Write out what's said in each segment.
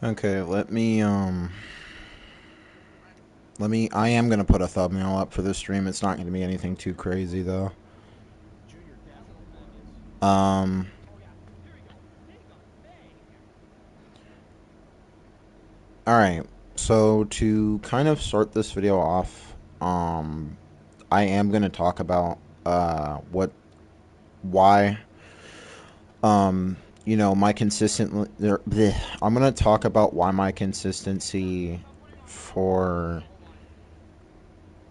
Okay, I am gonna put a thumbnail up for this stream. It's not gonna be anything too crazy though. Um, alright. So to kind of start this video off, I am gonna talk about, why, my I'm gonna talk about why my consistency for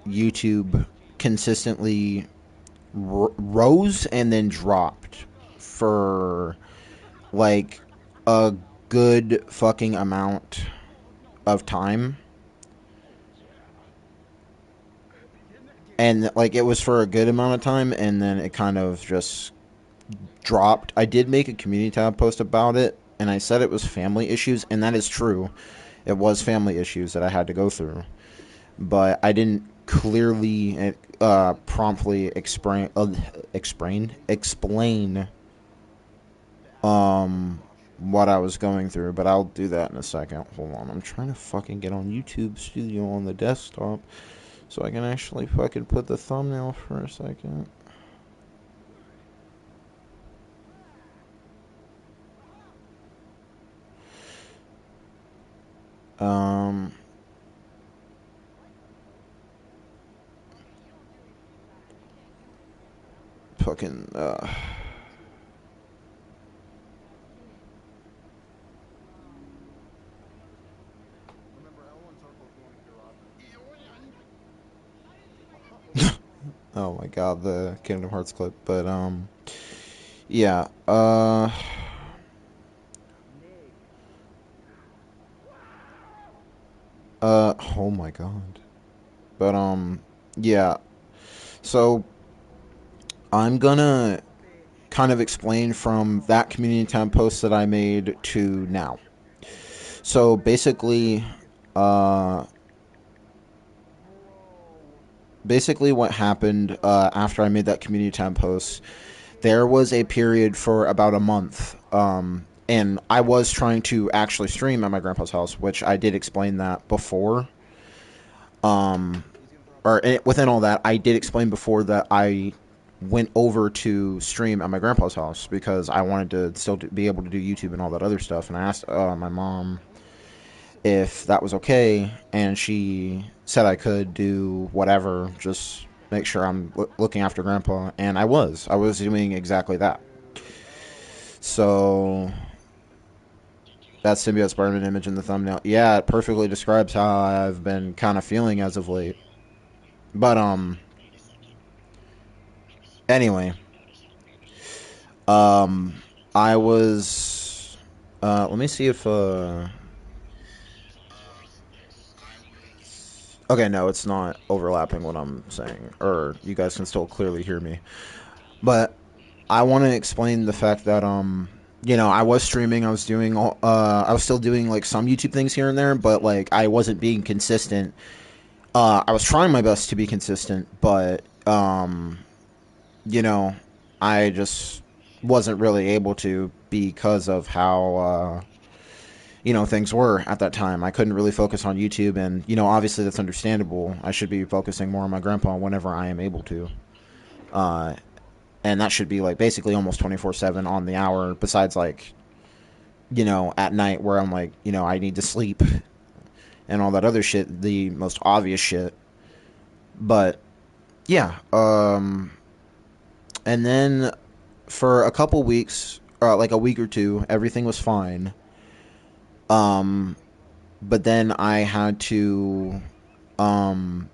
YouTube consistently rose and then dropped for like a good fucking amount of time. And like it was for a good amount of time and then it kind of just dropped. I did make a community tab post about it and I said it was family issues, and that is true. It was family issues that I had to go through. But I didn't clearly promptly explain what I was going through, but I'll do that in a second. Hold on, I'm trying to fucking get on YouTube Studio on the desktop so I can actually fucking put the thumbnail for a second. Um, fucking, oh my god, the Kingdom Hearts clip, but, yeah, oh my god. But, yeah, so I'm gonna kind of explain from that community tab post that I made to now. So basically, uh, what happened after I made that community tab post, there was a period for about a month, and I was trying to actually stream at my grandpa's house, which I did explain that before. Um, within all that, I did explain before that I went over to stream at my grandpa's house because I wanted to still be able to do YouTube and all that other stuff. And I asked my mom if that was okay, and she said I could do whatever, just make sure I'm looking after grandpa. And I was doing exactly that. So that symbiote Spider-Man image in the thumbnail, yeah, it perfectly describes how I've been kind of feeling as of late. But anyway, um, I was. Let me see if. Okay, no, it's not overlapping what I'm saying, or you guys can still clearly hear me. But I want to explain the fact that I was streaming, I was still doing like some YouTube things here and there, but like I wasn't being consistent. I was trying my best to be consistent, but you know, I just wasn't really able to because of how things were at that time. I couldn't really focus on YouTube, and obviously that's understandable. I should be focusing more on my grandpa whenever I am able to. Uh, and that should be like basically almost 24/7 on the hour. Besides, like at night where I'm like, I need to sleep and all that other shit, the most obvious shit. But yeah, and then for a couple weeks, like a week or two, everything was fine. Um, but then I had to. Um,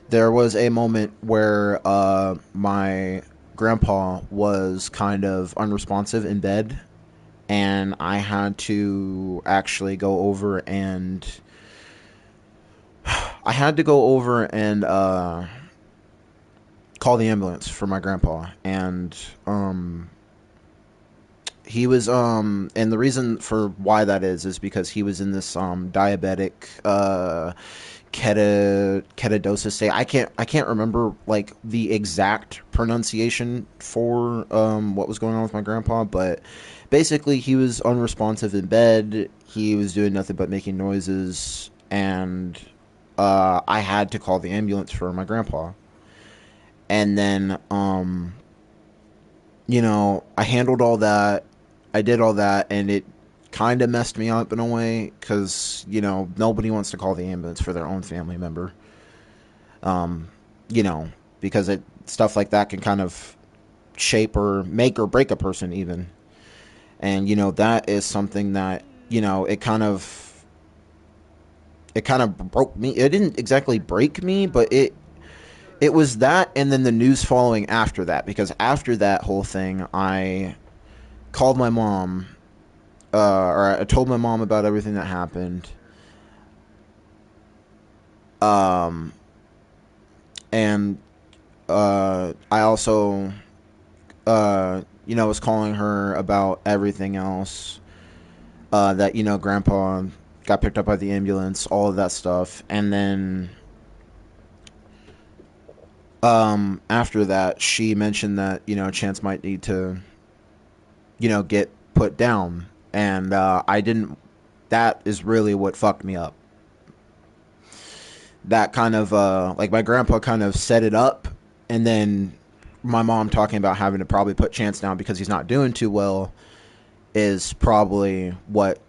there was a moment where my grandpa was kind of unresponsive in bed, and I had to actually go over and call the ambulance for my grandpa, and He was and the reason for why that is because he was in this diabetic ketosis state. I can't remember like the exact pronunciation for what was going on with my grandpa, but basically he was unresponsive in bed. He was doing nothing but making noises, and I had to call the ambulance for my grandpa. And then I handled all that. I did all that, and it kind of messed me up in a way because nobody wants to call the ambulance for their own family member. Um, you know, because it stuff like that can kind of shape or make or break a person even. And that is something that it kind of broke me. It didn't exactly break me, but it was that, and then the news following after that, because after that whole thing I called my mom, or I told my mom about everything that happened. Um, and I also, was calling her about everything else. That Grandpa got picked up by the ambulance, all of that stuff, and then after that, she mentioned that Chance might need to get put down, and I didn't. That is really what fucked me up. That kind of like my grandpa kind of set it up, and then my mom talking about having to probably put Chance down because he's not doing too well is probably what,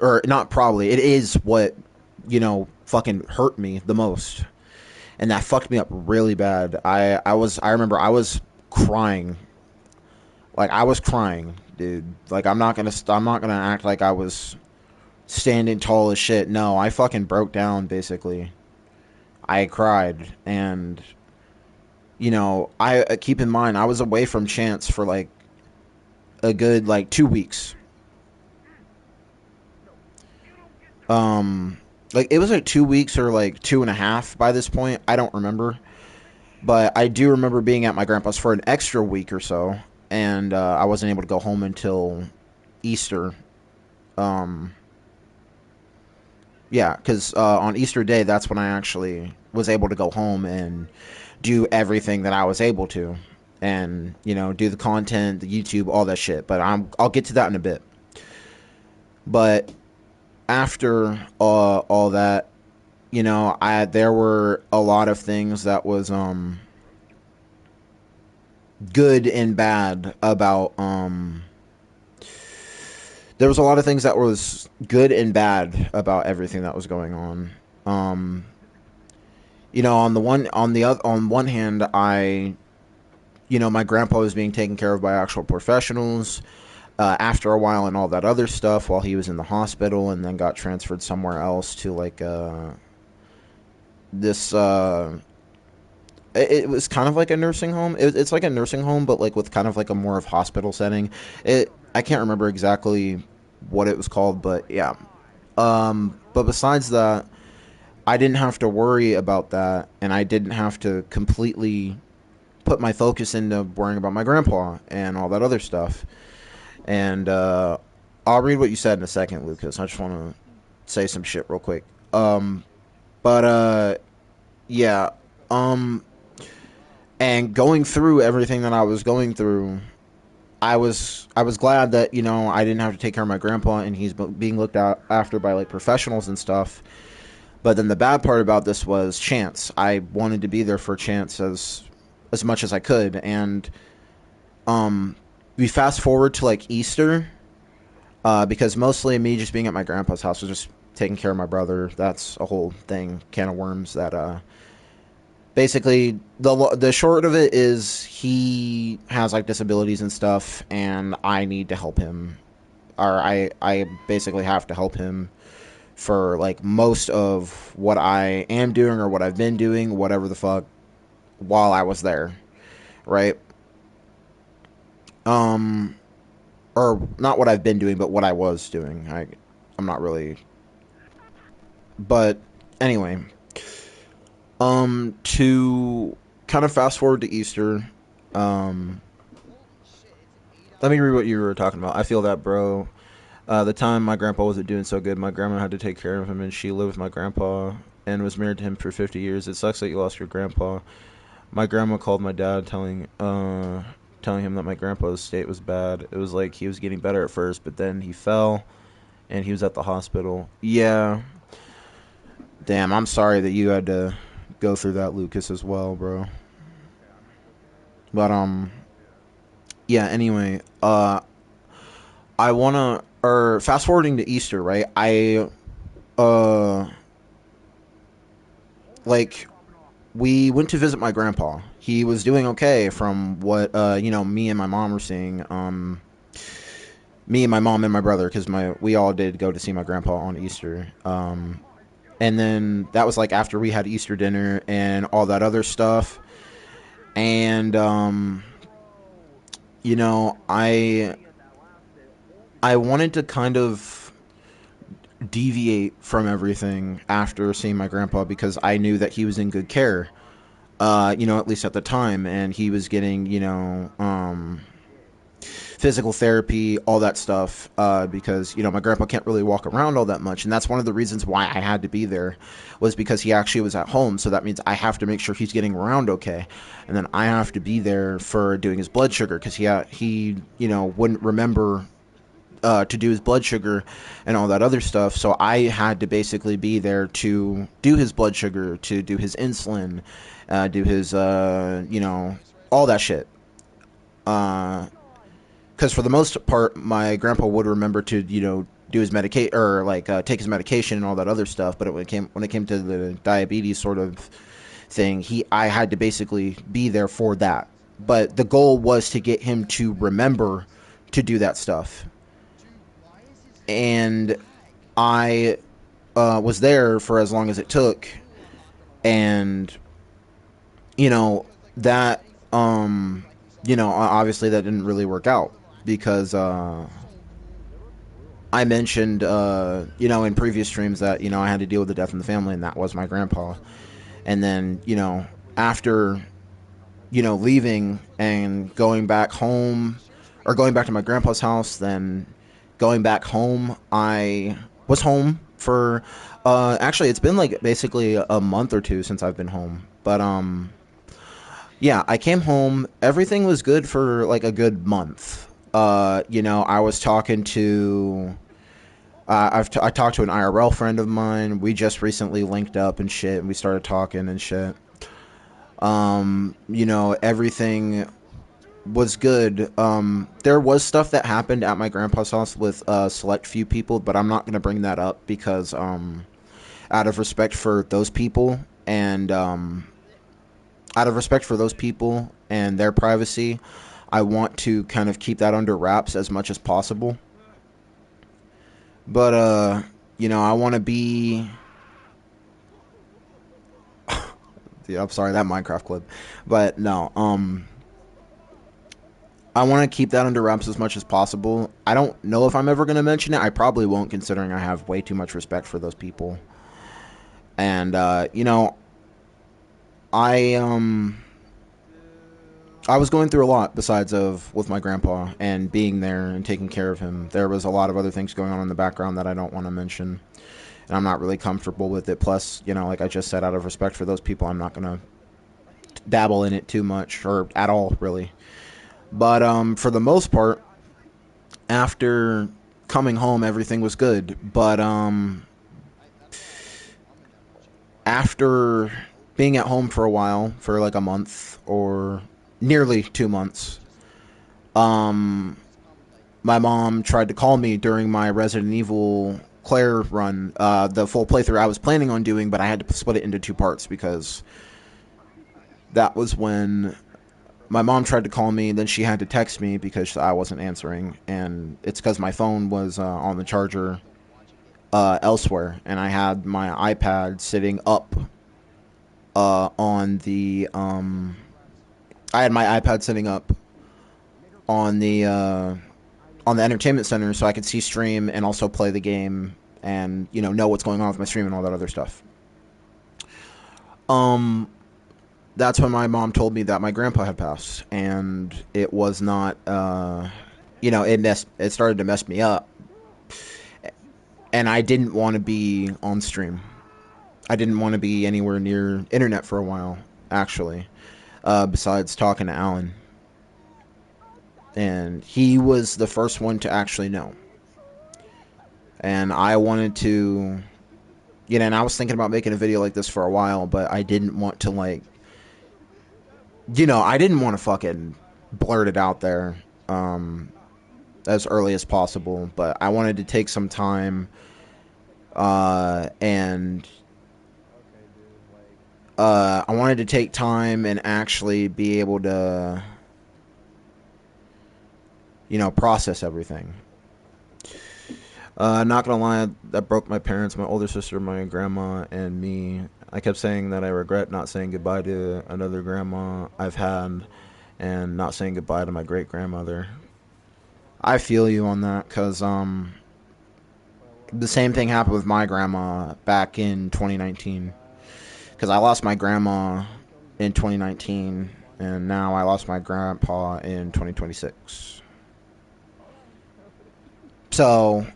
or not probably, it is what fucking hurt me the most, and that fucked me up really bad. I remember I was crying, like I was crying, dude. Like I'm not gonna act like I was standing tall as shit. No, I fucking broke down basically. I cried, and I keep in mind I was away from Chance for like a good like 2 weeks. Um, like it was like 2 weeks or like two and a half by this point. I don't remember, but I do remember being at my grandpa's for an extra week or so, and I wasn't able to go home until Easter. Um, yeah, because on Easter Day, that's when I actually was able to go home and do everything that I was able to, and do the content, the YouTube, all that shit. But I'll get to that in a bit. But after all that, I there were a lot of things that was good and bad about there was a lot of things that was good and bad about everything that was going on. Um, on one hand, my grandpa was being taken care of by actual professionals. After a while and all that other stuff, while he was in the hospital, and then got transferred somewhere else to like this. It was kind of like a nursing home. It's like a nursing home, but like with kind of like a more of hospital setting. I can't remember exactly what it was called, but yeah. But besides that, I didn't have to worry about that, and I didn't have to completely put my focus into worrying about my grandpa and all that other stuff. And I'll read what you said in a second, Lucas. I just want to say some shit real quick. But yeah. Um, and going through everything that I was going through, I was glad that I didn't have to take care of my grandpa, and he's being looked after by like professionals and stuff. But then the bad part about this was Chance. I wanted to be there for Chance as much as I could, and we fast forward to like Easter, because mostly me just being at my grandpa's house was just taking care of my brother. That's a whole thing, can of worms. That basically the short of it is he has like disabilities and stuff, and I need to help him, or I basically have to help him for like most of what I am doing or what I've been doing, whatever the fuck, while I was there, right? Um, or not what I've been doing, but what I was doing. I'm not really, but anyway, to kind of fast forward to Easter, um, let me read what you were talking about. I feel that, bro. The time my grandpa wasn't doing so good, my grandma had to take care of him, and she lived with my grandpa and was married to him for 50 years. It sucks that you lost your grandpa. My grandma called my dad, telling him that my grandpa's state was bad. It was like he was getting better at first, but then he fell, and he was at the hospital. Yeah, damn. I'm sorry that you had to go through that, Lucas, as well, bro. But yeah. Anyway, I wanna or fast forwarding to Easter, right? Uh like we went to visit my grandpa. He was doing okay from what me and my mom were seeing. Me and my mom and my brother, because my we all did go to see my grandpa on Easter. And then that was like after we had Easter dinner and all that other stuff. And you know, I wanted to kind of deviate from everything after seeing my grandpa because I knew that he was in good care. At least at the time, and he was getting, physical therapy, all that stuff, because my grandpa can't really walk around all that much, and that's one of the reasons why I had to be there, was because he actually was at home. So that means I have to make sure he's getting around okay, and then I have to be there for doing his blood sugar because he wouldn't remember. To do his blood sugar and all that other stuff. So I had to basically be there to do his blood sugar, to do his insulin, do his, all that shit. Because for the most part, my grandpa would remember to, do his medication or like take his medication and all that other stuff. But when it came to the diabetes sort of thing, I had to basically be there for that. But the goal was to get him to remember to do that stuff. And I was there for as long as it took, and that obviously that didn't really work out because I mentioned in previous streams that I had to deal with the death in the family, and that was my grandpa. And then after leaving and going back home, or going back to my grandpa's house, then going back home, I was home for actually it's been like basically a month or two since I've been home. But yeah, I came home, everything was good for like a good month. I was talking to I talked to an IRL friend of mine. We just recently linked up and shit, and we started talking and shit. Everything was good. There was stuff that happened at my grandpa's house with a select few people, but I'm not going to bring that up because, out of respect for those people and out of respect for those people and their privacy, I want to kind of keep that under wraps as much as possible. But I want to be. Yeah, I'm sorry, that Minecraft clip, but no. I want to keep that under wraps as much as possible. I don't know if I'm ever going to mention it. I probably won't, considering I have way too much respect for those people. And I I was going through a lot besides of with my grandpa and being there and taking care of him. There was a lot of other things going on in the background that I don't want to mention, and I'm not really comfortable with it. Plus, like I just said, out of respect for those people, I'm not going to dabble in it too much or at all, really. But for the most part, after coming home, everything was good. But after being at home for a while, for like a month or nearly 2 months, um, my mom tried to call me during my Resident Evil Claire run, the full playthrough I was planning on doing, but I had to split it into two parts because that was when my mom tried to call me. Then she had to text me because I wasn't answering, and it's because my phone was on the charger elsewhere, and I had my iPad sitting up on the I had my iPad sitting up on the entertainment center, so I could see stream and also play the game and know what's going on with my stream and all that other stuff. Um, that's when my mom told me that my grandpa had passed, and it was not. it started to mess me up, and I didn't want to be on stream. I didn't want to be anywhere near internet for a while, actually. Besides talking to Alan, and he was the first one to actually know. And I wanted to, and I was thinking about making a video like this for a while, but I didn't want to I didn't want to fucking blurt it out there as early as possible. But I wanted to take some time and I wanted to take time and actually be able to, process everything. Not gonna lie, that broke my parents, my older sister, my grandma, and me. I kept saying that I regret not saying goodbye to another grandma I've had and not saying goodbye to my great grandmother. I feel you on that, because the same thing happened with my grandma back in 2019. Because I lost my grandma in 2019, and now I lost my grandpa in 2026. So,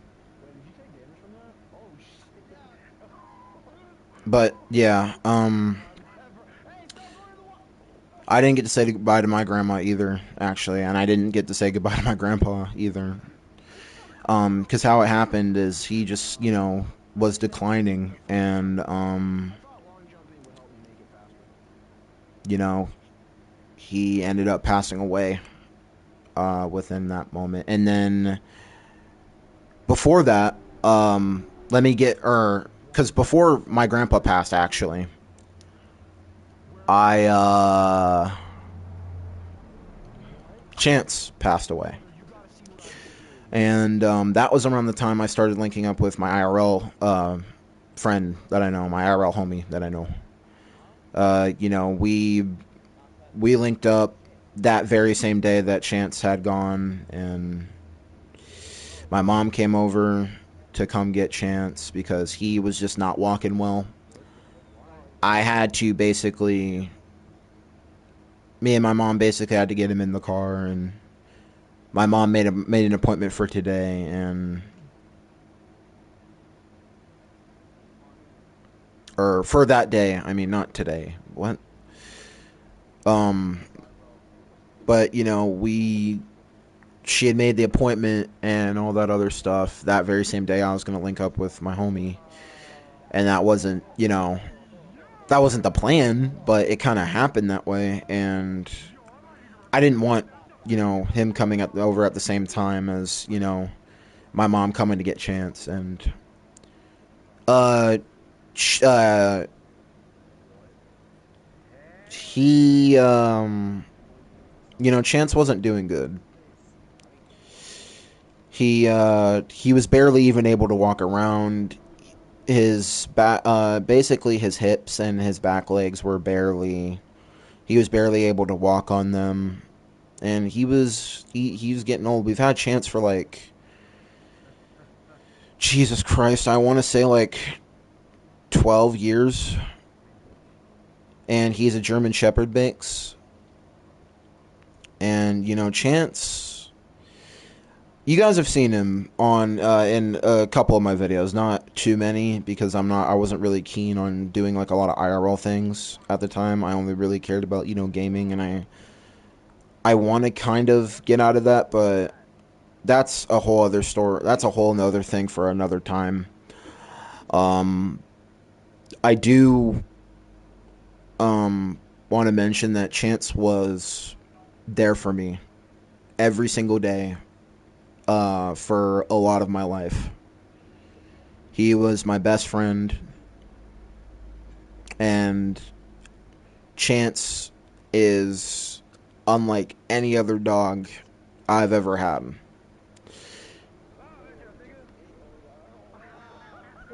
but yeah, I didn't get to say goodbye to my grandma either, actually, and I didn't get to say goodbye to my grandpa either. Because how it happened is he just, was declining, and you know, he ended up passing away within that moment. And then before that, let me get, because before my grandpa passed, actually, Chance passed away. And that was around the time I started linking up with my IRL friend that I know, my IRL homie that I know. We linked up that very same day that Chance had gone, and my mom came over to come get Chance because he was just not walking well. I had to basically, me and my mom basically had to get him in the car, and my mom made an appointment for today, and or for that day. I mean, not today. What? Um, but she had made the appointment and all that other stuff that very same day. I was gonna link up with my homie, and that wasn't, that wasn't the plan, but it kind of happened that way, and I didn't want, him coming over at the same time as, my mom coming to get Chance, and uh, uh, he, Chance wasn't doing good. He was barely even able to walk around. His back, basically his hips and his back legs were barely. He was barely able to walk on them, and he was getting old. We've had Chance for Jesus Christ, I want to say 12 years, and he's a German Shepherd mix. And Chance, you guys have seen him on in a couple of my videos, not too many because I wasn't really keen on doing a lot of IRL things at the time. I only really cared about gaming, and I want to kind of get out of that, but that's a whole other story. That's a whole other thing for another time. I do want to mention that Chance was there for me every single day for a lot of my life. He was my best friend, and Chance is unlike any other dog I've ever had.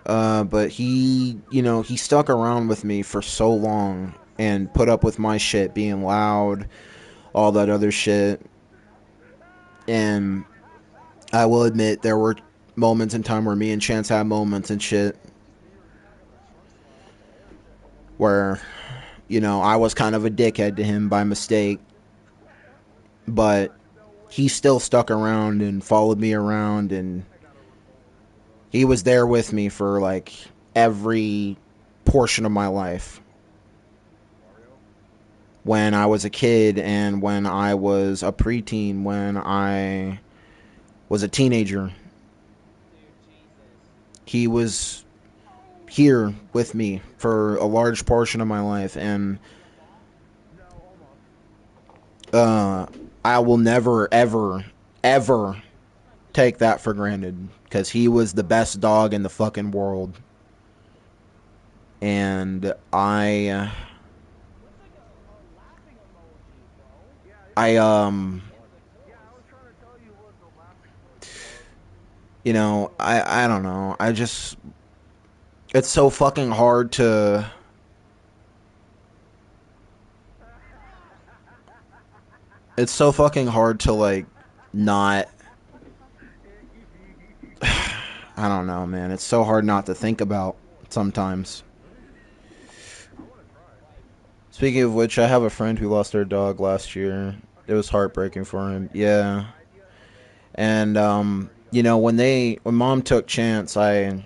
But he stuck around with me for so long and put up with my shit being loud, all that other shit. And I will admit there were moments in time where me and Chance had moments and shit where, I was kind of a dickhead to him by mistake. But he still stuck around and followed me around, and he was there with me for like every portion of my life. When I was a kid and when I was a preteen, when I was a teenager, he was here with me for a large portion of my life, and uh, I will never, ever, ever take that for granted because he was the best dog in the fucking world. And I, I don't know. I just, it's so fucking hard to, it's so fucking hard to, like, not, I don't know, man. It's so hard not to think about sometimes. Speaking of which, I have a friend who lost their dog last year. It was heartbreaking for him. Yeah. And when mom took Chance, I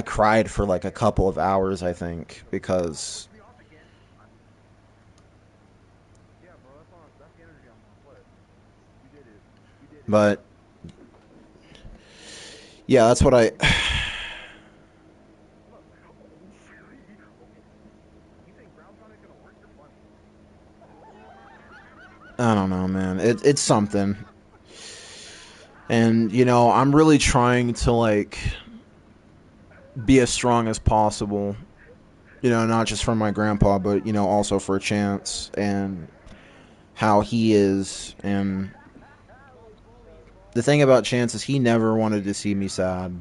cried for like a couple of hours, I think, because but yeah, that's what I don't know, man. It's something. And I'm really trying to like be as strong as possible. Not just for my grandpa, but also for Chance and how he is. And the thing about Chance is he never wanted to see me sad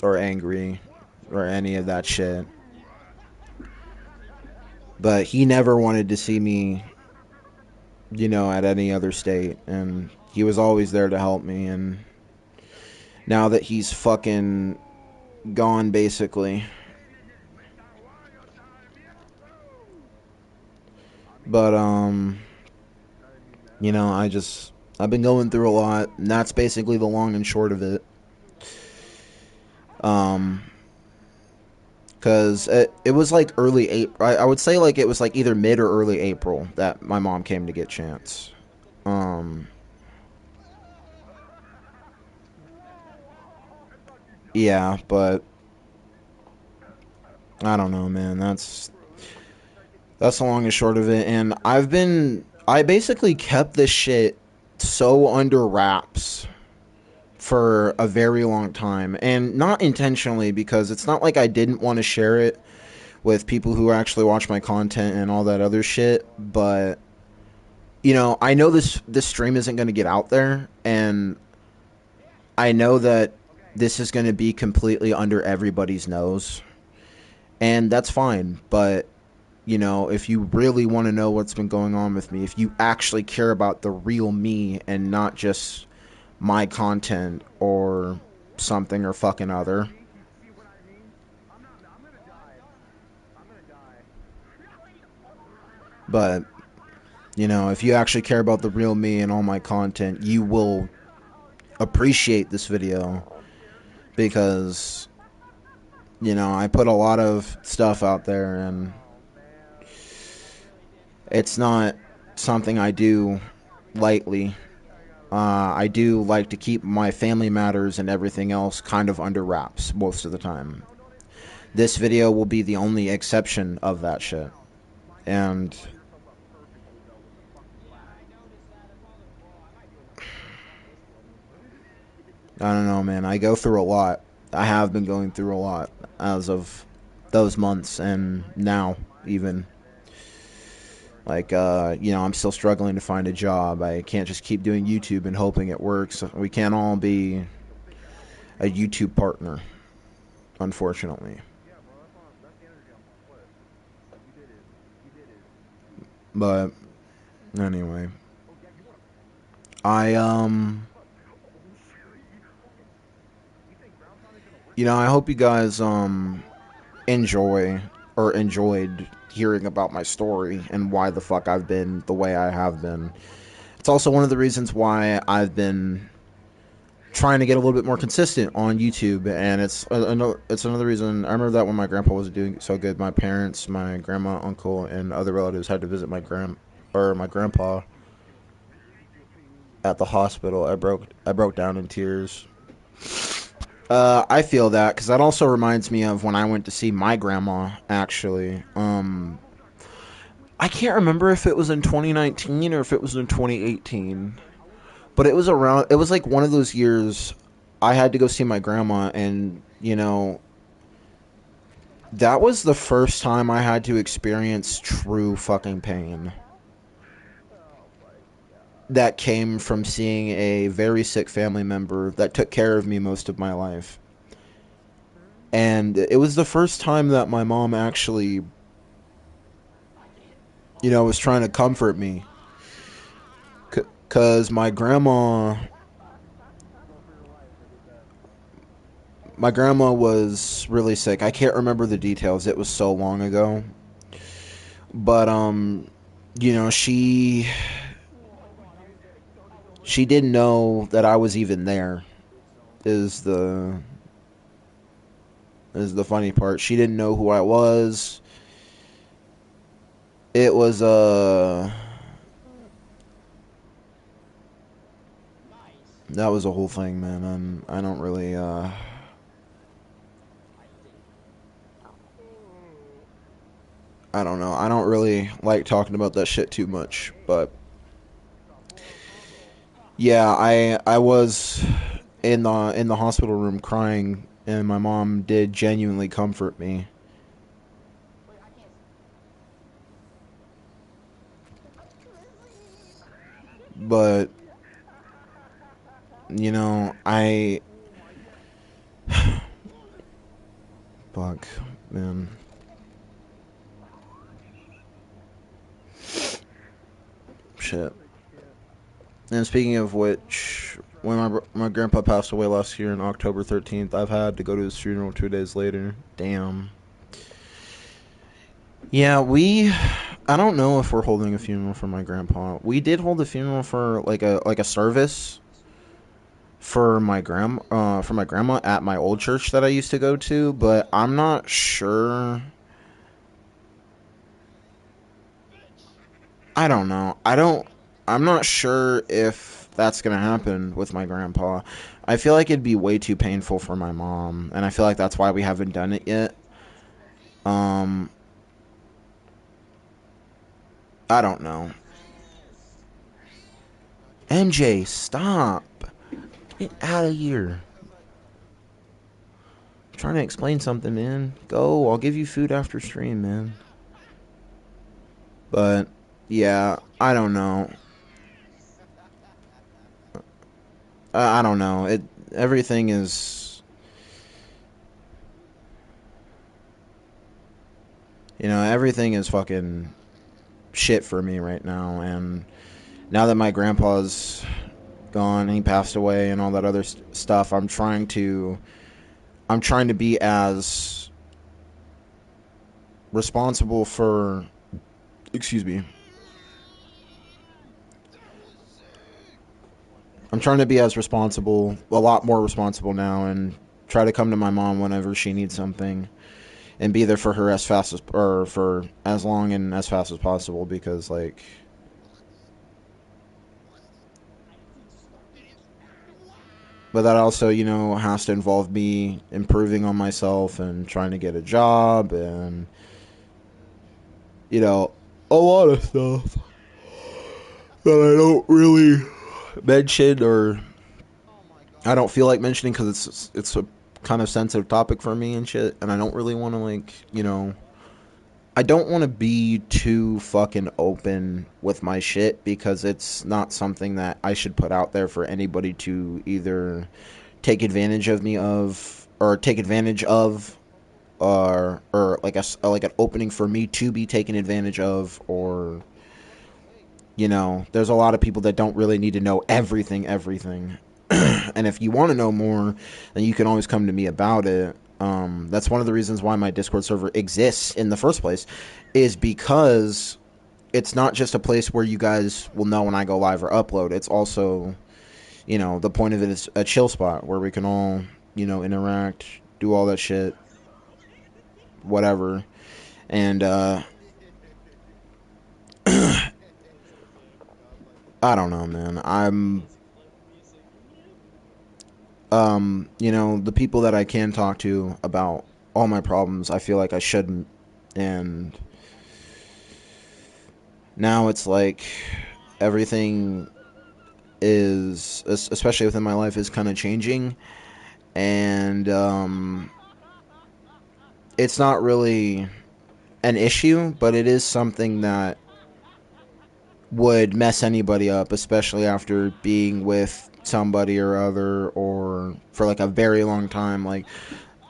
or angry or any of that shit. But he never wanted to see me, at any other state. And he was always there to help me. And now that he's fucking gone, basically. But, I've been going through a lot. And that's basically the long and short of it. Because it was like early April. I would say like it was like either mid or early April that my mom came to get Chance. Um, yeah, but I don't know, man. That's the long and short of it. And I basically kept this shit so under wraps for a very long time, and not intentionally, because it's not like I didn't want to share it with people who actually watch my content and all that other shit, but I know this stream isn't going to get out there, and I know that this is going to be completely under everybody's nose, and that's fine. But if you really want to know what's been going on with me, if you actually care about the real me and not just my content or something or fucking other, but if you actually care about the real me and all my content, you will appreciate this video, because I put a lot of stuff out there, and it's not something I do lightly. I do like to keep my family matters and everything else kind of under wraps most of the time. This video will be the only exception of that shit. And I don't know, man. I go through a lot. I have been going through a lot as of those months, and now even. Like, I'm still struggling to find a job. I can't just keep doing YouTube and hoping it works. We can't all be a YouTube partner, unfortunately. But anyway, I I hope you guys enjoy or enjoyed hearing about my story and why the fuck I've been the way I have been. It's also one of the reasons why I've been trying to get a little bit more consistent on YouTube, and it's another reason. I remember that when my grandpa was doing so good, my parents, my grandma, uncle, and other relatives had to visit my grandpa at the hospital. I broke down in tears. I feel that because that also reminds me of when I went to see my grandma. Actually, I can't remember if it was in 2019 or if it was in 2018, but it was around. It was like one of those years. I had to go see my grandma, and that was the first time I had to experience true fucking pain that came from seeing a very sick family member that took care of me most of my life. And it was the first time that my mom actually, was trying to comfort me. Because my grandma was really sick. I can't remember the details. It was so long ago. But, she didn't know that I was even there. Is the is the funny part. She didn't know who I was. It was that was a whole thing, man. I don't really I don't know. I don't really like talking about that shit too much, but yeah, I was in the hospital room crying, and my mom did genuinely comfort me. But I fuck, man, shit. And speaking of which, when my grandpa passed away last year on October 13th, I've had to go to his funeral 2 days later. Damn. Yeah, I don't know if we're holding a funeral for my grandpa. We did hold a funeral for like a service for my grandma at my old church that I used to go to, but I'm not sure. I don't know. I'm not sure if that's going to happen with my grandpa. I feel like it'd be way too painful for my mom, and I feel like that's why we haven't done it yet. Um I don't know. MJ, stop. Get out of here. I'm trying to explain something, man. Go. I'll give you food after stream, man. But yeah, I don't know. I don't know. Everything is everything is fucking shit for me right now, and now that my grandpa's gone, he passed away and all that other stuff, I'm trying to be as responsible for excuse me. I'm trying to be as responsible, a lot more responsible now, and try to come to my mom whenever she needs something and be there for her as fast as or for as long and as fast as possible, because but that also, has to involve me improving on myself and trying to get a job and you know a lot of stuff that I don't really mention, or I don't feel like mentioning because it's a kind of sensitive topic for me and shit, and I don't really want to I don't want to be too fucking open with my shit, because it's not something that I should put out there for anybody to either take advantage of me of, or take advantage of, or like an opening for me to be taken advantage of, or there's a lot of people that don't really need to know everything. And if you want to know more, then you can always come to me about it. That's one of the reasons why my Discord server exists in the first place, is because it's not just a place where you guys will know when I go live or upload. It's also, the point of it is a chill spot where we can all, interact, do all that shit, whatever. And I don't know, man. The people that I can talk to about all my problems, I feel like I shouldn't. And now it's like everything is, especially within my life, is kind of changing. And it's not really an issue, but it is something that would mess anybody up, especially after being with somebody or other or for like a very long time. Like,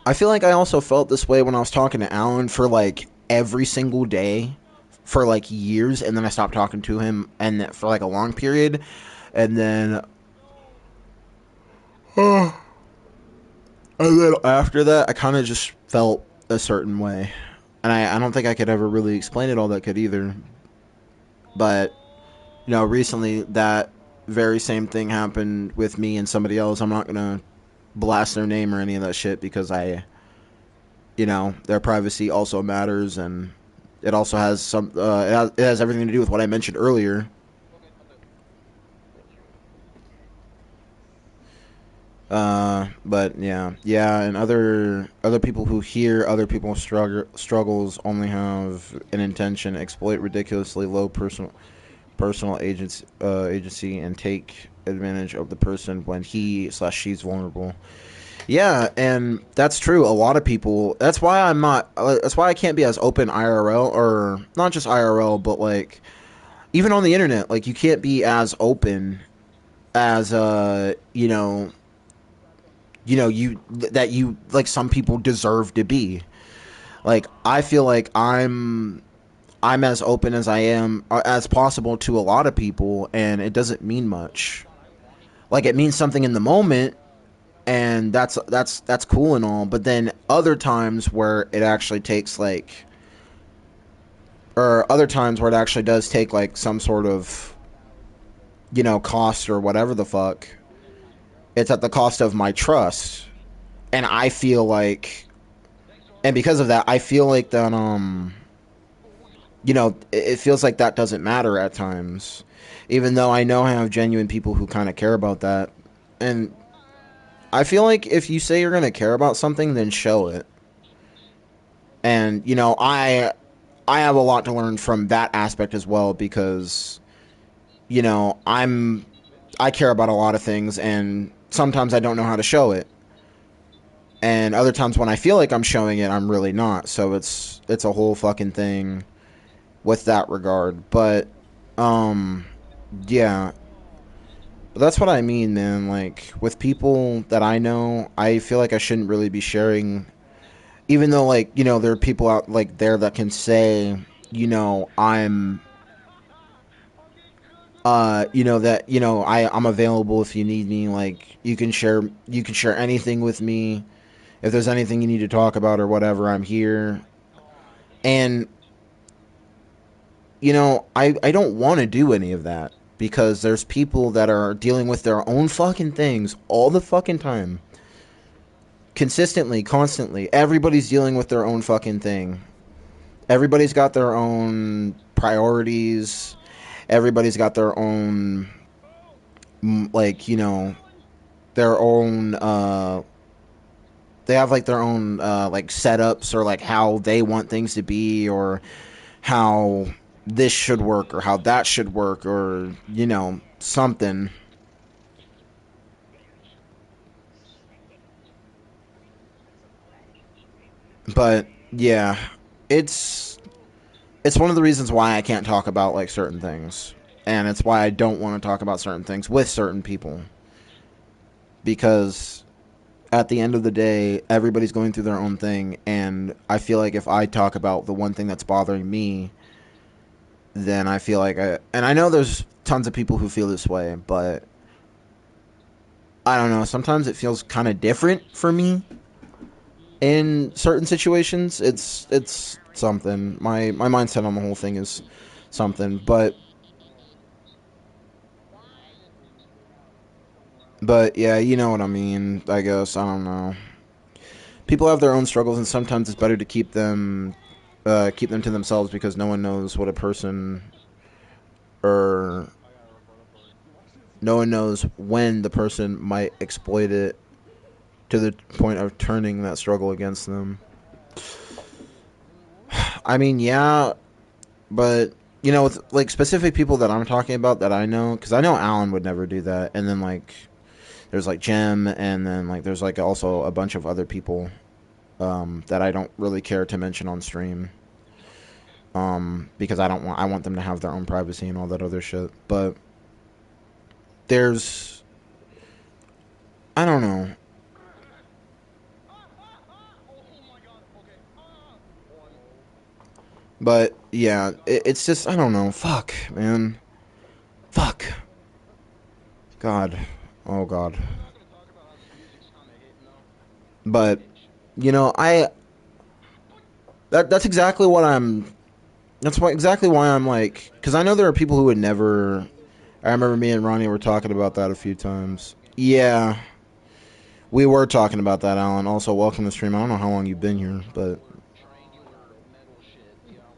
I feel like I also felt this way when I was talking to Alan for like every single day for like years, and then I stopped talking to him and for like a long period, and then after that I kind of just felt a certain way, and I don't think I could ever really explain it all that good either. But recently that very same thing happened with me and somebody else. I'm not gonna blast their name or any of that shit because their privacy also matters, and it also has it has everything to do with what I mentioned earlier. But yeah, and other people who hear other people's struggles only have an intention, exploit ridiculously low personal agency, and take advantage of the person when he/she's vulnerable. Yeah, and that's true. A lot of people. That's why I'm not. That's why I can't be as open IRL, or not just IRL, but like even on the internet. Like you can't be as open as you that you like some people deserve to be. Like I feel like I'm as open as I am as possible to a lot of people, and it doesn't mean much. Like it means something in the moment, and that's cool and all. But then other times where it actually takes like, or other times where it actually does take like some sort of cost or whatever the fuck, it's at the cost of my trust, and I feel like, and because of that, I feel like that it feels like that doesn't matter at times, even though I know I have genuine people who kind of care about that. And I feel like if you say you're going to care about something, then show it. And, I have a lot to learn from that aspect as well because, I care about a lot of things, and sometimes I don't know how to show it. And other times when I feel like I'm showing it, I'm really not. So it's a whole fucking thing with that regard. But yeah, but that's what I mean, man. Like with people that I know, I feel like I shouldn't really be sharing, even though like there are people out like there that can say I'm that I'm available if you need me. Like you can share anything with me. If there's anything you need to talk about or whatever, I'm here. And I don't want to do any of that because there's people that are dealing with their own fucking things all the fucking time. Consistently, constantly. Everybody's dealing with their own fucking thing. Everybody's got their own priorities. Everybody's got their own, like, their own, they have, like, their own, like, setups or, like, how they want things to be or how this should work or how that should work or something. But yeah, it's it's one of the reasons why I can't talk about like certain things, and it's why I don't want to talk about certain things with certain people, because at the end of the day everybody's going through their own thing, and I feel like if I talk about the one thing that's bothering me, then I feel like and I know there's tons of people who feel this way, but I don't know. Sometimes it feels kind of different for me in certain situations. It's something. My mindset on the whole thing is something. But yeah, you know what I mean. I guess I don't know. People have their own struggles, and sometimes it's better to keep them to themselves because no one knows what a person or no one knows when the person might exploit it to the point of turning that struggle against them. I mean, yeah, but you know, with like specific people that I'm talking about that I know, because I know Alan would never do that, and then like there's like Jem, and then like there's like also a bunch of other people that I don't really care to mention on stream, because I want them to have their own privacy and all that other shit. But there's I don't know, but yeah, it's just I don't know. Fuck, man. Fuck. God. Oh God. But you know, that's exactly what I'm. That's why exactly why I'm like, because I know there are people who would never. I remember me and Ronnie were talking about that a few times. Yeah, we were talking about that, Alan. Also, welcome to the stream. I don't know how long you've been here, but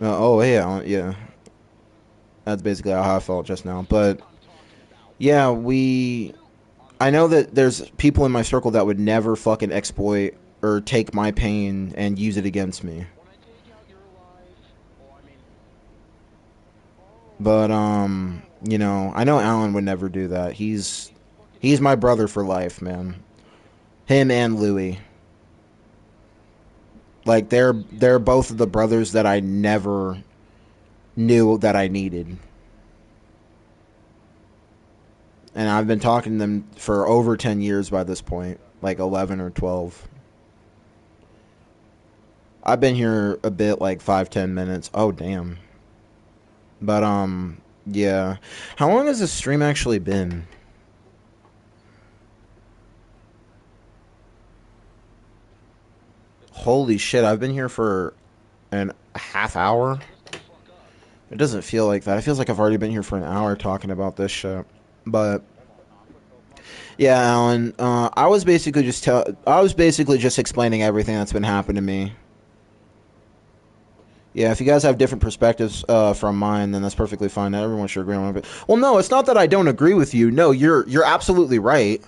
oh yeah, yeah. That's basically how I felt just now. But yeah, I know that there's people in my circle that would never fucking exploit or take my pain and use it against me. But you know, I know Alan would never do that. He's my brother for life, man. Him and Louie. Like they're both of the brothers that I never knew that I needed. And I've been talking to them for over 10 years by this point, like 11 or 12. I've been here a bit, like 5-10 minutes. Oh damn. But yeah. How long has this stream actually been? Holy shit, I've been here for an half hour. It doesn't feel like that. It feels like I've already been here for an hour talking about this shit. But yeah, Alan, I was basically just explaining everything that's been happening to me. Yeah, if you guys have different perspectives from mine, then that's perfectly fine. Not everyone should agree on it. Well, no, it's not that I don't agree with you. No, you're absolutely right.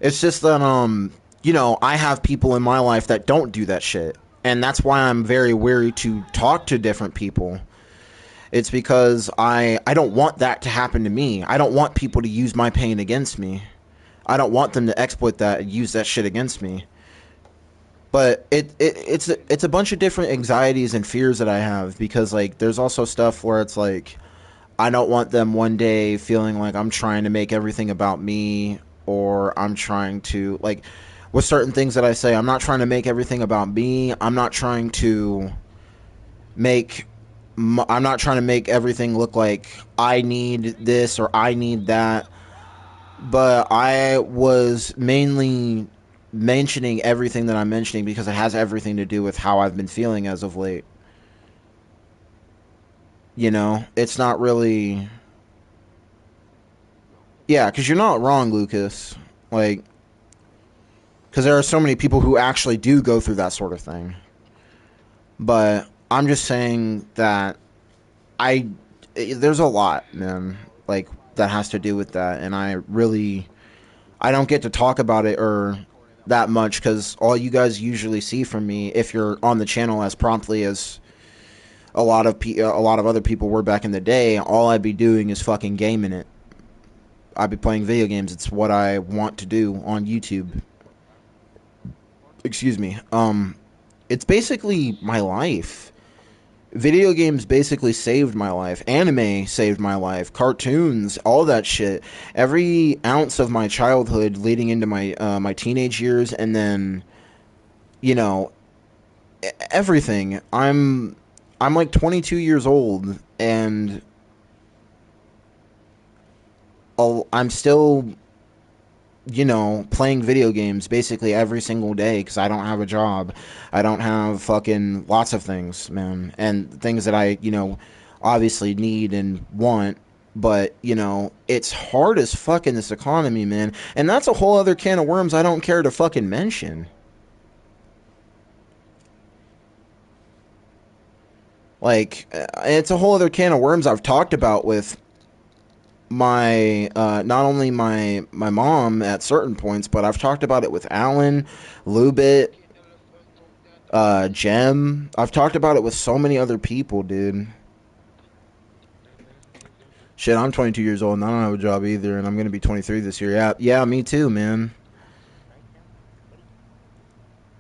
It's just that you know, I have people in my life that don't do that shit, and that's why I'm very wary to talk to different people. It's because I don't want that to happen to me. I don't want people to use my pain against me. I don't want them to exploit that and use that shit against me. But it's a bunch of different anxieties and fears that I have because like there's also stuff where it's like I don't want them one day feeling like I'm trying to make everything about me, or I'm trying to like with certain things that I say, I'm not trying to make everything about me. Make I'm not trying to make everything look like I need this or I need that. But I was mainly mentioning everything that I'm mentioning because it has everything to do with how I've been feeling as of late. You know, it's not really. Yeah, because you're not wrong, Lucas. Like, because there are so many people who actually do go through that sort of thing. But I'm just saying that I. There's a lot, man. Like, that has to do with that. And I don't get to talk about it or that much because all you guys usually see from me, if you're on the channel as promptly as a lot of other people were back in the day, all I'd be doing is fucking gaming it. I'd be playing video games. It's what I want to do on YouTube. Excuse me. It's basically my life. Video games basically saved my life. Anime saved my life. Cartoons, all that shit. Every ounce of my childhood leading into my teenage years, and then, you know, everything. I'm like 22 years old, and I'm still, you know, playing video games basically every single day because I don't have a job. I don't have fucking lots of things, man, and things that I, you know, obviously need and want. But, you know, it's hard as fuck in this economy, man. And that's a whole other can of worms I don't care to fucking mention. Like, it's a whole other can of worms I've talked about with my not only my mom at certain points, but I've talked about it with Alan, Lubit, Jem. I've talked about it with so many other people, dude. Shit, I'm 22 years old and I don't have a job either, and I'm gonna be 23 this year. Yeah, yeah, me too, man.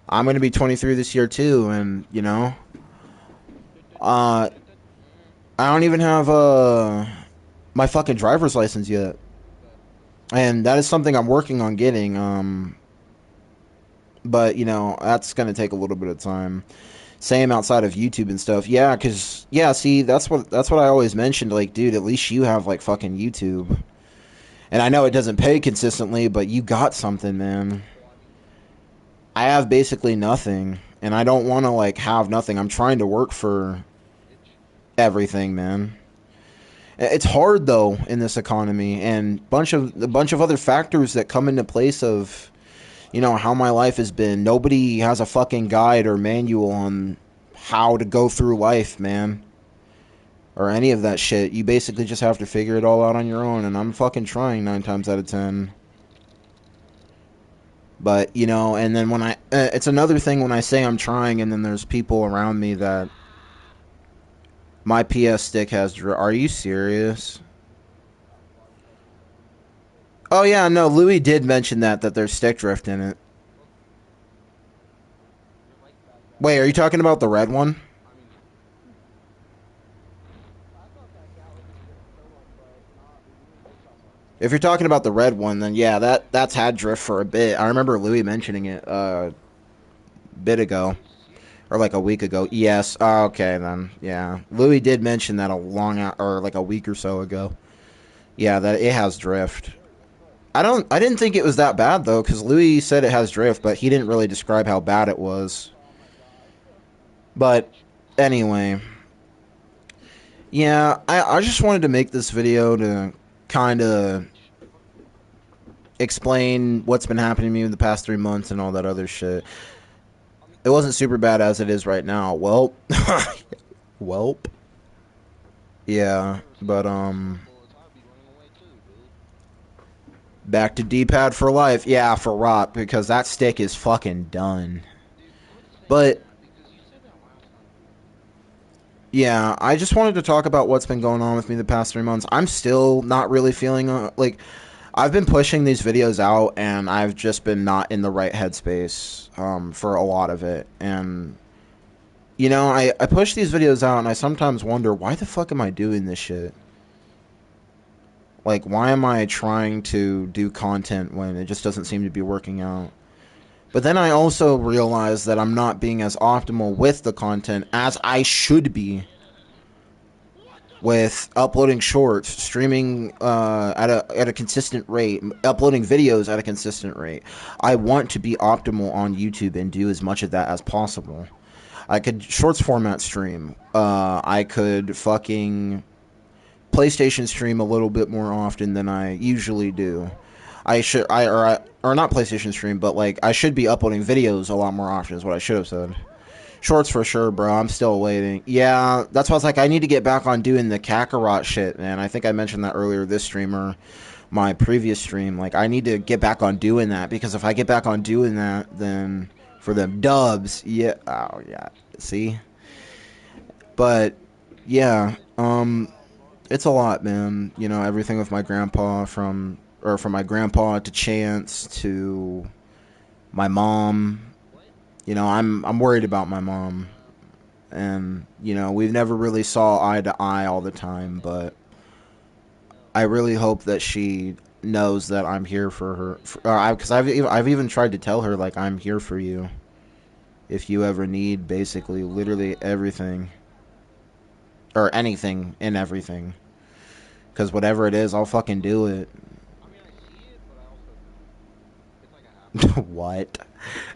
I'm gonna be 23 this year too, and you know, uh, I don't even have my fucking driver's license yet, and that is something I'm working on getting. But you know, that's gonna take a little bit of time. Same outside of YouTube and stuff. Yeah, cause yeah, see, that's what I always mentioned. Like, dude, at least you have like fucking YouTube, and I know it doesn't pay consistently, but you got something, man. I have basically nothing, and I don't want to like have nothing. I'm trying to work for everything, man. It's hard though in this economy, and a bunch of other factors that come into place of, you know, how my life has been. Nobody has a fucking guide or manual on how to go through life, man, or any of that shit. You basically just have to figure it all out on your own, and I'm fucking trying 9 times out of 10. But you know, and then when it's another thing when I say I'm trying, and then there's people around me that my PS stick has. Are you serious? Oh yeah, no. Louis did mention that there's stick drift in it. Wait, are you talking about the red one? If you're talking about the red one, then yeah, that's had drift for a bit. I remember Louis mentioning it a bit ago, or like a week ago. Yes. Okay, then. Yeah, Louis did mention that a or like a week or so ago. Yeah, that it has drift. I didn't think it was that bad though, because Louis said it has drift, but he didn't really describe how bad it was. But anyway, yeah, I just wanted to make this video to kind of explain what's been happening to me in the past 3 months and all that other shit. It wasn't super bad as it is right now. Well, welp. Yeah, but back to D-pad for life. Yeah, for rot, because that stick is fucking done. But yeah, I just wanted to talk about what's been going on with me the past 3 months. I'm still not really feeling like I've been pushing these videos out, and I've just been not in the right headspace for a lot of it. And you know, I push these videos out, and I sometimes wonder, why the fuck am I doing this shit? Like, why am I trying to do content when it just doesn't seem to be working out? But then I also realize that I'm not being as optimal with the content as I should be with uploading shorts, streaming at a consistent rate, uploading videos at a consistent rate. I want to be optimal on YouTube and do as much of that as possible. I could shorts format stream. I could fucking PlayStation stream a little bit more often than I usually do. I should or not PlayStation stream, but like I should be uploading videos a lot more often is what I should have said. Shorts for sure, bro. I'm still waiting. Yeah, that's why I was like, I need to get back on doing the Kakarot shit, man. I think I mentioned that earlier this stream or my previous stream. Like, I need to get back on doing that, because if I get back on doing that, then for them dubs, yeah. Oh, yeah. See? But, yeah. It's a lot, man. You know, everything with my grandpa from my grandpa to Chance to my mom. You know, I'm worried about my mom, and you know, we've never really saw eye to eye all the time, but I really hope that she knows that I'm here for her. Because I've even tried to tell her, like, I'm here for you if you ever need basically literally everything or anything and everything. Because whatever it is, I'll fucking do it. What?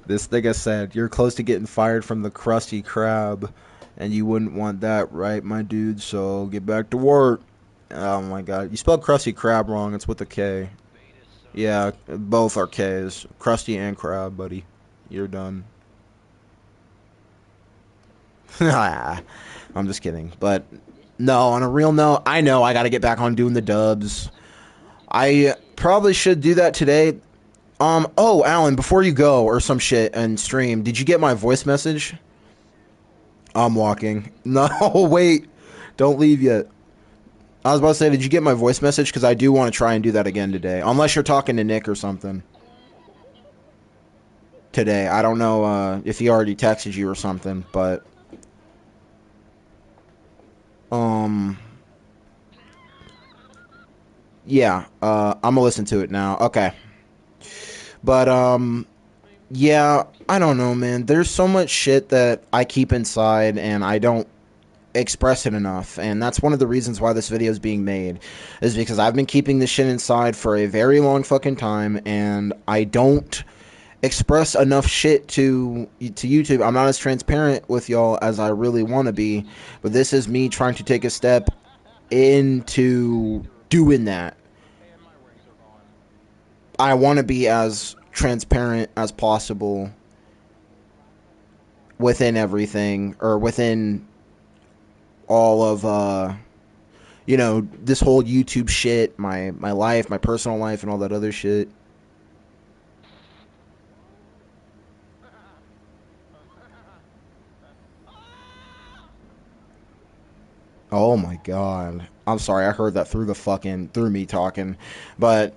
This nigga said, you're close to getting fired from the Krusty Krab. And you wouldn't want that, right, my dude? So get back to work. Oh my god. You spelled Krusty Krab wrong. It's with a K. Yeah, both are K's. Krusty and Krab, buddy. You're done. I'm just kidding. But no, on a real note, I know I got to get back on doing the dubs. I probably should do that today. Oh, Alan, before you go or some shit and stream, did you get my voice message? I'm walking. No, wait. Don't leave yet. I was about to say, did you get my voice message? Because I do want to try and do that again today. Unless you're talking to Nick or something. Today. I don't know if he already texted you or something, but... Yeah, I'm gonna listen to it now. Okay. But, yeah, I don't know, man. There's so much shit that I keep inside and I don't express it enough, and that's one of the reasons why this video is being made, is because I've been keeping this shit inside for a very long fucking time, and I don't express enough shit to YouTube. I'm not as transparent with y'all as I really want to be, but this is me trying to take a step into doing that. I want to be as transparent as possible within everything, or within all of you know, this whole YouTube shit, my life, my personal life, and all that other shit. Oh my god. I'm sorry, I heard that through me talking. But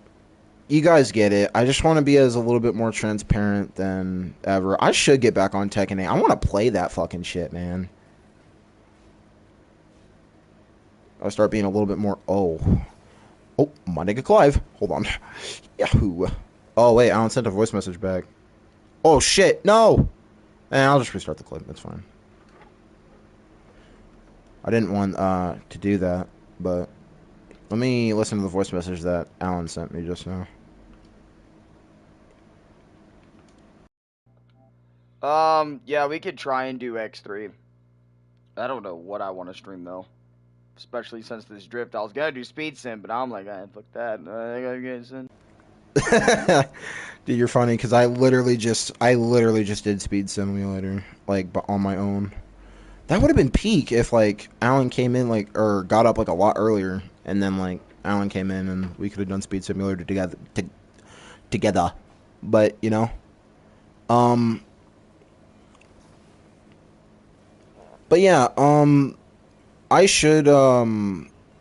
you guys get it. I just want to be as a little bit more transparent than ever. I should get back on Tekken 8. I want to play that fucking shit, man. I'll start being a little bit more... Oh, my nigga Clive. Hold on. Yahoo. Oh, wait, Alan sent a voice message back. Oh, shit. No! I'll just restart the clip. That's fine. I didn't want to do that, but let me listen to the voice message that Alan sent me just now. Yeah, we could try and do X3. I don't know what I want to stream, though. Especially since this drift. I was gonna do Speed Sim, but I'm like, fuck that. I gotta get in. Dude, you're funny, because I literally just did Speed Simulator, like, on my own. That would have been peak if, like, Alan came in, like, or got up, like, a lot earlier, and then, like, Alan came in, and we could have done Speed Simulator together. But, you know, but yeah, I should,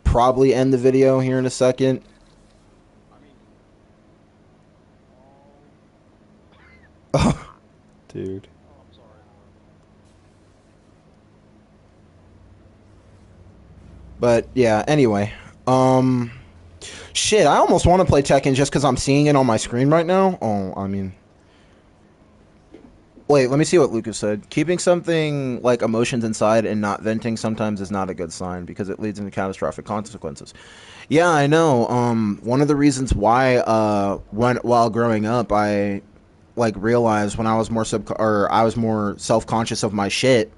probably end the video here in a second. Oh, dude. But yeah, anyway, shit, I almost want to play Tekken just because I'm seeing it on my screen right now. Oh, I mean, wait, let me see what Lucas said. Keeping something like emotions inside and not venting sometimes is not a good sign because it leads into catastrophic consequences. Yeah, I know. One of the reasons why, while growing up, I like realized when I was more I was more self-conscious of my shit.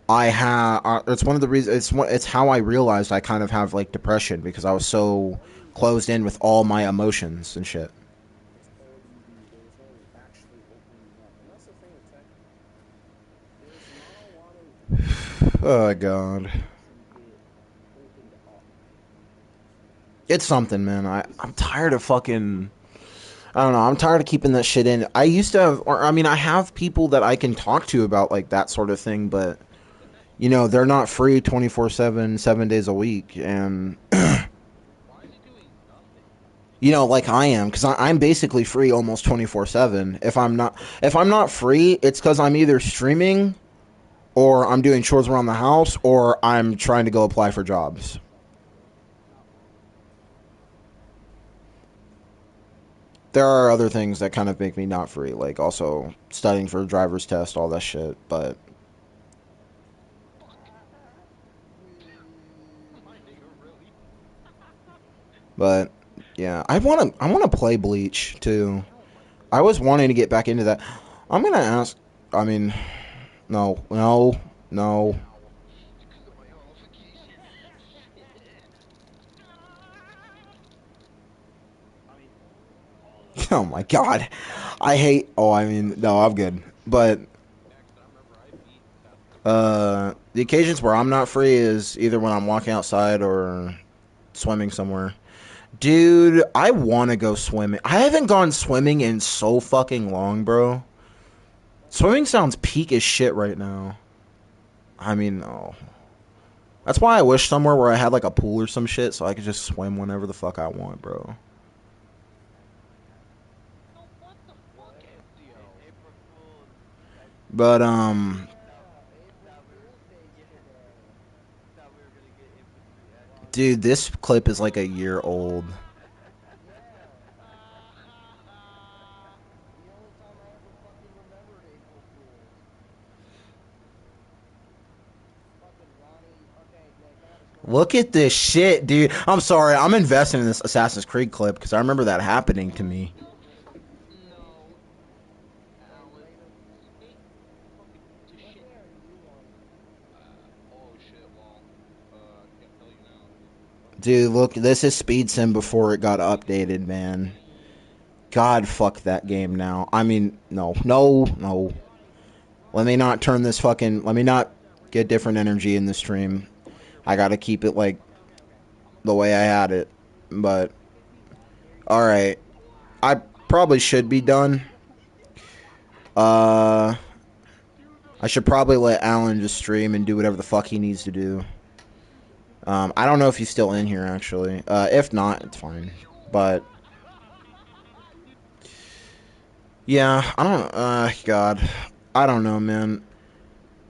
It's one of the reasons. It's how I realized I kind of have like depression because I was so closed in with all my emotions and shit. Oh god, it's something, man. I'm tired of fucking. I don't know. I'm tired of keeping that shit in. I used to have, or I mean, I have people that I can talk to about like that sort of thing, but you know, they're not free 24/7, 7 days a week, and you know, like I am, because I'm basically free almost 24/7. If I'm not free, it's because I'm either streaming, or I'm doing chores around the house, or I'm trying to go apply for jobs. There are other things that kind of make me not free, like also studying for a driver's test, all that shit. But yeah, I want to play Bleach too. I was wanting to get back into that. I'm gonna ask. I mean, no. No. Oh my god. I hate. Oh, I mean, no, I'm good. But the occasions where I'm not free is either when I'm walking outside or swimming somewhere. Dude, I want to go swimming. I haven't gone swimming in so fucking long, bro. Swimming sounds peak as shit right now. I mean, no. That's why I wish somewhere where I had like a pool or some shit so I could just swim whenever the fuck I want, bro. But dude, this clip is like a year old. Look at this shit, dude. I'm sorry. I'm investing in this Assassin's Creed clip because I remember that happening to me. Dude, look, this is Speed Sim before it got updated, man. God, fuck that game now. I mean, no, no, no. Let me not turn this fucking. Let me not get different energy in the stream. I gotta keep it like the way I had it. But all right, I probably should be done. Uh, I should probably let Alan just stream and do whatever the fuck he needs to do. I don't know if he's still in here actually. If not, it's fine. But yeah, I don't. God, I don't know, man.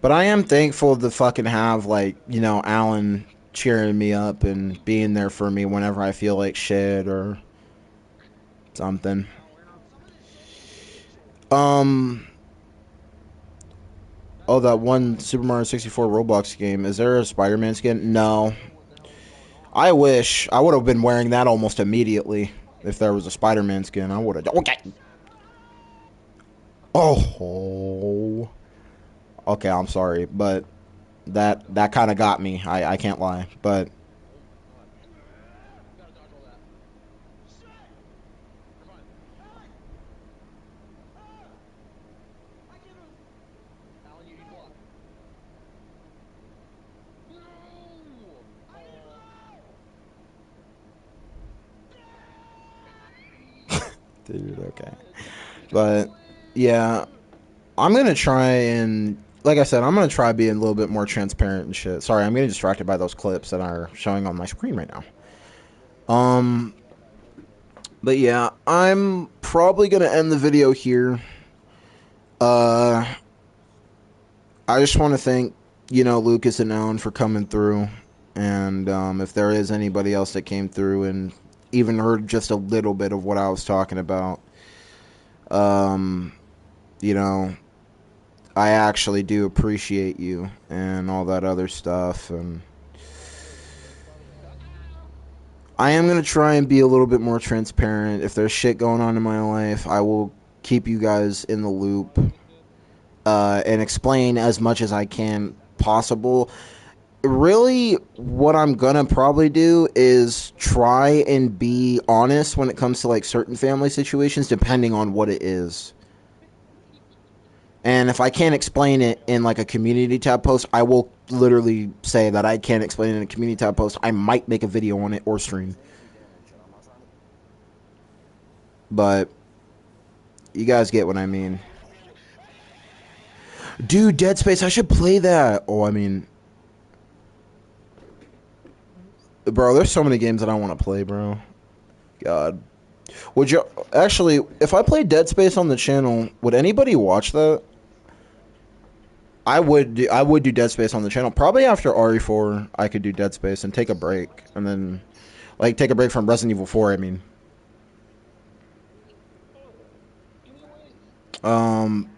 But I am thankful to fucking have like Alan cheering me up and being there for me whenever I feel like shit or something. Um. Oh, that one Super Mario 64 Roblox game. Is there a Spider-Man skin? No. I wish I would have been wearing that almost immediately if there was a Spider-Man skin. I would have. Okay. Oh. Okay, I'm sorry, but that kind of got me. I can't lie, but dude, okay. But yeah, I'm gonna try and like I said, I'm gonna try being a little bit more transparent and shit. Sorry, I'm getting distracted by those clips that are showing on my screen right now. Um, but yeah, I'm probably gonna end the video here. Uh, I just want to thank Lucas and Alan for coming through, and if there is anybody else that came through and even heard just a little bit of what I was talking about, um, you know, I actually do appreciate you and all that other stuff. And I am going to try and be a little bit more transparent. If there's shit going on in my life, I will keep you guys in the loop and explain as much as I can possible. Really, what I'm going to probably do is try and be honest when it comes to like certain family situations, depending on what it is. And if I can't explain it in like a community tab post, I will literally say that I can't explain it in a community tab post. I might make a video on it or stream. But you guys get what I mean. Dude, Dead Space, I should play that. Oh, I mean, bro, there's so many games that I want to play, bro. God. Would you actually, if I played Dead Space on the channel, would anybody watch that? I would do Dead Space on the channel. Probably after RE4, I could do Dead Space and take a break, and then like take a break from Resident Evil 4. I mean,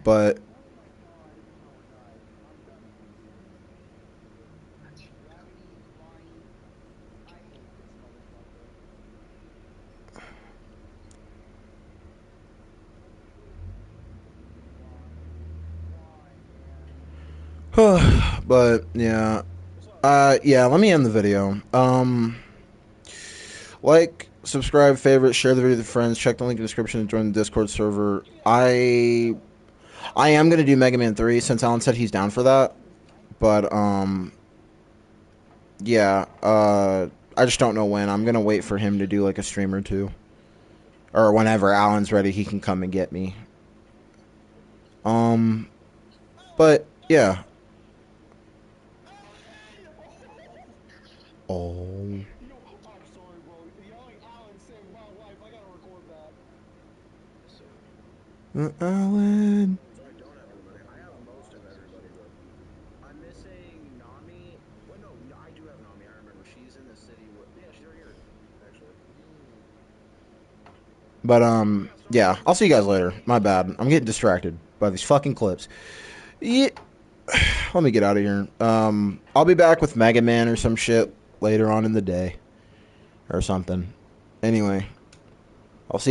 but But yeah, yeah. Let me end the video. Like, subscribe, favorite, share the video with friends. Check the link in the description to join the Discord server. I am gonna do Mega Man 3 since Alan said he's down for that. But yeah. I just don't know when. I'm gonna wait for him to do like a stream or two, or whenever Alan's ready, he can come and get me. Um, but yeah. Oh, Alan. But yeah. I'll see you guys later. My bad. I'm getting distracted by these fucking clips. Yeah. Let me get out of here. I'll be back with Mega Man or some shit later on in the day or something. Anyway, I'll see.